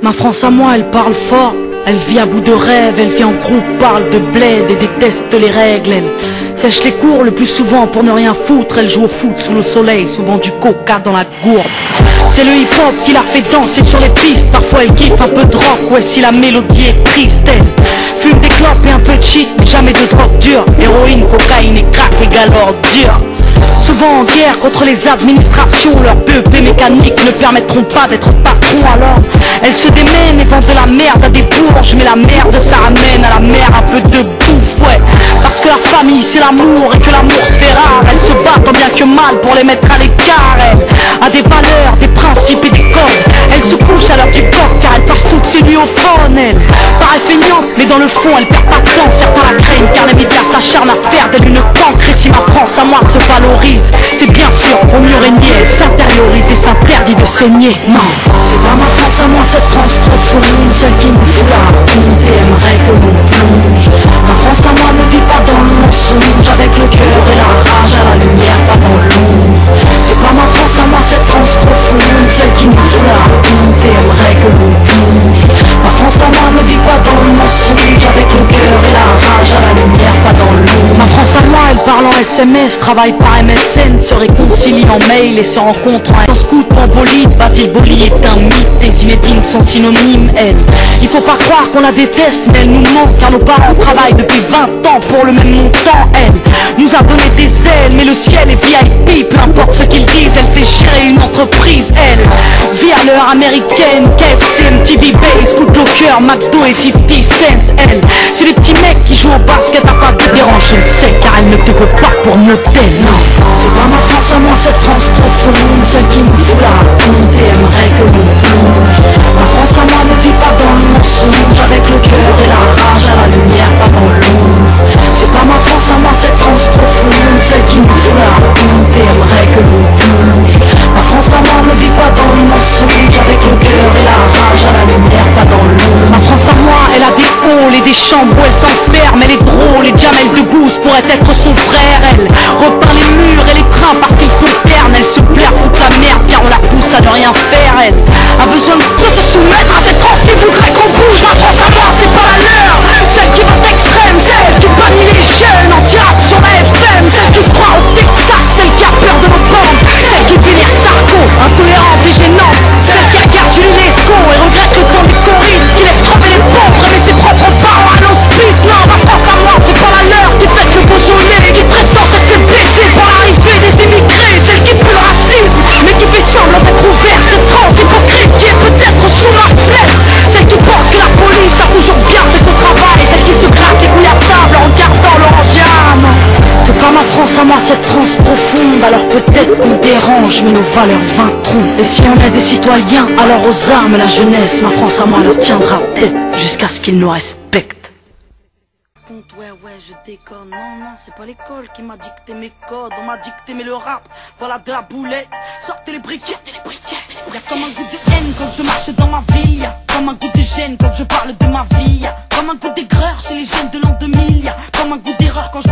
Ma France à moi, elle parle fort. Elle vit à bout de rêve, elle vit en groupe, parle de bled et déteste les règles. Elle sèche les cours le plus souvent pour ne rien foutre. Elle joue au foot sous le soleil, souvent du coca dans la gourde. C'est le hip-hop qui la fait danser sur les pistes. Parfois elle kiffe un peu de rock, ouais si la mélodie est triste. Elle fume des clopes et un peu de shit, mais jamais de drogue dure. Héroïne, cocaïne et crack égale ordure. Souvent en guerre contre les administrations, leurs BEP mécaniques ne permettront pas d'être patron. Alors elles se démènent et vendent de la merde à des bourges, mais la merde ça ramène à la mer un peu de bouffe, ouais. Parce que la famille c'est l'amour et que l'amour se fait rare. Elles se battent tant bien que mal pour les mettre à l'écart. Elle a des valeurs, des principes et des codes. Elle se couche à l'heure du coq car elle passe toutes ses nuits au phone. Elle paraît feignante mais dans le fond elle perd pas de temps. Certains la craignent car les médias s'acharnent à faire d'elle une cancre. Et si ma France à moi se valorise, c'est bien sûr pour mieux régner. Elle s'intériorise et s'interdit de saigner. Non, c'est pas ma France à moi, cette France profonde, celle qui nous fout la honte et aimerait que l'on plonge. Ma France à moi ne vit pas dans le mensonge, avec le cœur et la rage à la lumière, pas dans l'ombre. C'est pas ma France à moi, cette France profonde, celle qui nous fout la honte et aimerait que l'on plonge. Ma France à moi ne vit pas dans le mensonge, avec le cœur et la rage à la lumière, pas dans l'ombre. Ma France à moi, elle parle en SMS, travaille par MSN, se réconcilie en mail et se rencontre en scout ou en bolide. Basile Boli est un mythe, et Zinedine sont synonymes. Elle, il faut pas croire qu'on la déteste, mais elle nous manque car nos parents travaillent depuis 20 ans pour le même montant. Elle nous a donné des ailes, mais le ciel est VIP, peu importe ce qu'ils disent, elle sait gérer une entreprise. Elle vit à l'heure américaine, KFC, MTV Base, Footlocker, McDo et 50 cents. Elle, c'est les petits mecs qui jouent au basket à pas de déranger le sec, car elle ne te veut pas pour modèle. Non, c'est pas ma France à moi, cette France profonde, celle qui nous fout la honte et aimerait que l'on plonge. Ma France à moi ne vit pas dans le mensonge, avec le cœur et la rage à la lumière, pas dans l'ombre. C'est pas ma France à moi, cette France profonde, celle qui nous fout la honte et aimerait que l'on plonge. Ma France à moi ne vit pas dans le mensonge, avec le cœur et la rage à la lumière, pas dans l'ombre. Ma France à moi, elle a des halls et des chambres où elle s'enferme. Elle est drôle et Jamel Debbouze pourrait être son frère. Elle repeint les murs et les trains parce qu'ils sont ternes. Elle se plaire, fout la merde car on la pousse à ne rien faire. Elle a besoin de se soumettre à cette France qui voudrait qu'on bouge. Ma France à moi, c'est pas la leur, celle qui vote extrême, celle qui bannit les jeunes anti-rap sur la FM, celle qui se croit au Texas, celle qui a peur de nos banques, celle qui vénère Sarko, intolérante et gênante, celle qui regarde l'UNESCO et regrette le temps des choristes qui laisse crever les pauvres mais ses propres parents à l'hospice. Non, ma France à moi, c'est pas la leur qui fête le Beaujolais, qui prétend s'être fait blesser par l'arrivée des immigrés, celle qui pue le racisme mais qui fait semblant d'être ouverte, cette France hypocrite qui est peut-être sous ma flèche, celle qui pense que la police a toujours bien fait son travail, celle qui se gratte les couilles à table en regardant l'orangiane. C'est pas ma France à moi, cette France profonde, alors peut-être qu'on dérange mais nos valeurs vaincront. Et si on est des citoyens, alors aux armes la jeunesse, ma France à moi leur tiendra tête jusqu'à ce qu'ils nous respectent. Ouais, je déconne, non, c'est pas l'école qui m'a dicté mes codes, on m'a dicté mais le rap, voilà de la boulette, sortez les briquettes, y'a comme un goût de haine quand je marche dans ma ville, y'a comme un goût de gêne quand je parle de ma vie, y'a comme un goût d'aigreur chez les jeunes de l'an 2000, y'a comme un goût d'erreur quand je